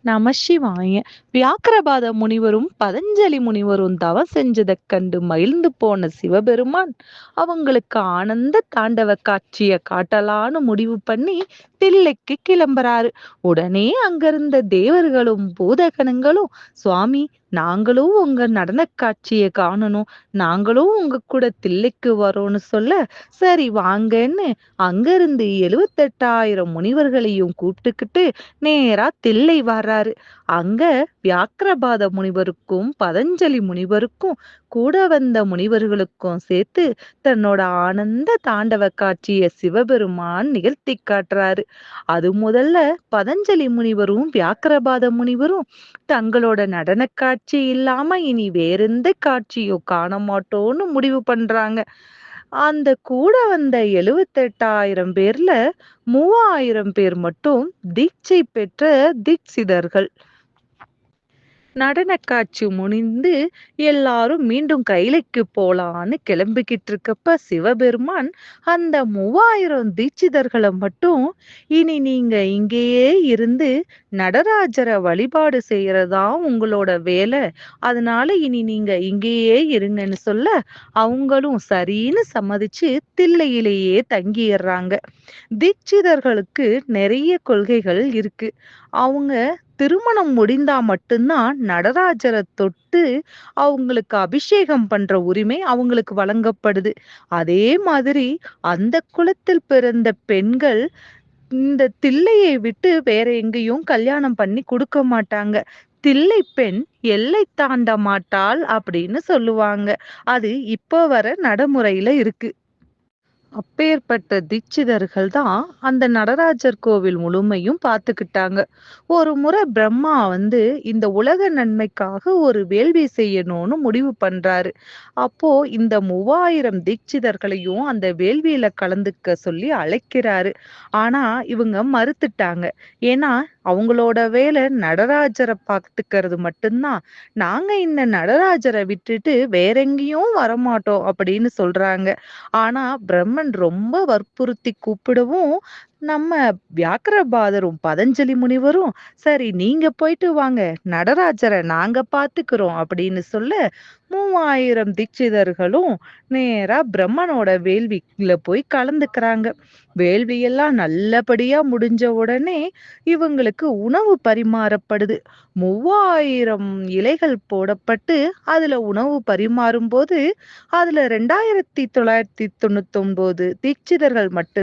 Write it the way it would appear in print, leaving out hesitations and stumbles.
நமசிவாய! வியாக்கிரபாத முனிவரும், பதஞ்சலி முனிவரும் தவம் செஞ்சதைக் கண்டு மகிழ்ந்து போன சிவபெருமான், அவங்களுக்கு ஆனந்த தாண்டவ காட்சிய காட்டலான்னு முடிவு பண்ணி தில்லைக்கு கிளம்புறாரு. உடனே அங்கிருந்த தேவர்களும் பூதகணங்களும், சுவாமி, நாங்களும் உங்க நடனக் காட்சிய காணணும், நாங்களும் உங்க கூட தில்லைக்கு வரோம்னு சொல்ல, சரி வாங்கன்னு அங்கிருந்து 78,000 முனிவர்களையும் கூப்பிட்டுக்கிட்டு நேரா தில்லை வர்றாரு. அங்க வியாக்கிரபாத முனிவருக்கும் பதஞ்சலி முனிவருக்கும் கூட வந்த முனிவர்களுக்கும் சேர்த்து தன்னோட ஆனந்த தாண்டவ காட்சிய சிவபெருமான் நிகழ்த்தி காட்டுறாரு. அது முதல்ல பதஞ்சலி முனிவரும் வியாக்கிரபாத முனிவரும் தங்களோட நடன காட்சி இல்லாம இனி வேறெந்த காட்சியும் காண மாட்டோம்னு முடிவு பண்றாங்க. அந்த கூட வந்த 78,000 பேர்ல 3,000 பேர் மட்டும் தீட்சை பெற்ற தீட்சிதர்கள். நடனக் காட்சி முடிந்து எல்லாரும் மீண்டும் கைலைக்கு போலான்னு கிளம்பிக்கிட்டு இருக்கப்ப சிவபெருமான் அந்த 3,000 தீட்சிதர்களை மட்டும், இனி நீங்க இங்கேயே இருந்து நடராஜரை வழிபாடு செய்யறதா உங்களோட வேலை, அதனால இனி நீங்க இங்கேயே இருங்கன்னு சொல்ல, அவங்களும் சரின்னு சம்மதிச்சு தில்லையிலேயே தங்கிடுறாங்க. தீட்சிதர்களுக்கு நிறைய கொள்கைகள் இருக்கு. அவங்க திருமணம் முடிந்தா மட்டும்தான் நடராஜரை தொட்டு அவங்களுக்கு அபிஷேகம் பண்ற உரிமை அவங்களுக்கு வழங்கப்படுது. அதே மாதிரி அந்த குலத்தில் பிறந்த பெண்கள் இந்த தில்லையை விட்டு வேற எங்கேயும் கல்யாணம் பண்ணி கொடுக்க மாட்டாங்க. தில்லை பெண் எல்லை தாண்ட மாட்டாள் அப்படின்னு சொல்லுவாங்க. அது இப்ப வர நடைமுறையில இருக்கு. அப்பேற்பட்ட தீட்சிதர்கள் தான் அந்த நடராஜர் கோவில் முழுமையும் பார்த்துக்கிட்டாங்க. ஒரு முறை பிரம்மா இந்த உலக நன்மைக்காக ஒரு வேள்வி செய்யணும்னு முடிவு பண்றாரு. அப்போ இந்த 3,000 தீட்சிதர்களையும் அந்த வேள்வியில கலந்துக்க சொல்லி அழைக்கிறாரு. ஆனா இவங்க மறுத்துட்டாங்க. ஏன்னா அவங்களோட வேலை நடராஜரை பார்த்துக்கிறது மட்டும்தான். நாங்க இந்த நடராஜரை விட்டுட்டு வேற எங்கேயும் வரமாட்டோம் அப்படின்னு சொல்றாங்க. ஆனா பிரம்மன் ரொம்ப வற்புறுத்தி கூப்பிடவும், நம்ம வியாக்கிரபாதரும் பதஞ்சலி முனிவரும் சரி நீங்க போயிட்டு வாங்க, நடராஜரை நாங்க பாத்துக்கிறோம் அப்படின்னு சொல்ல 3,000 தீட்சிதர்களும் நேரா பிரம்மனோட வேள்வியில போய் கலந்துக்கிறாங்க. வேள்வியெல்லாம் நல்லபடியா முடிஞ்ச உடனே இவங்களுக்கு உணவு பரிமாறப்படுது. 3,000 இலைகள் போடப்பட்டு அதுல உணவு பரிமாறும் போது அதுல 2,999 தீட்சிதர்கள் மட்டும்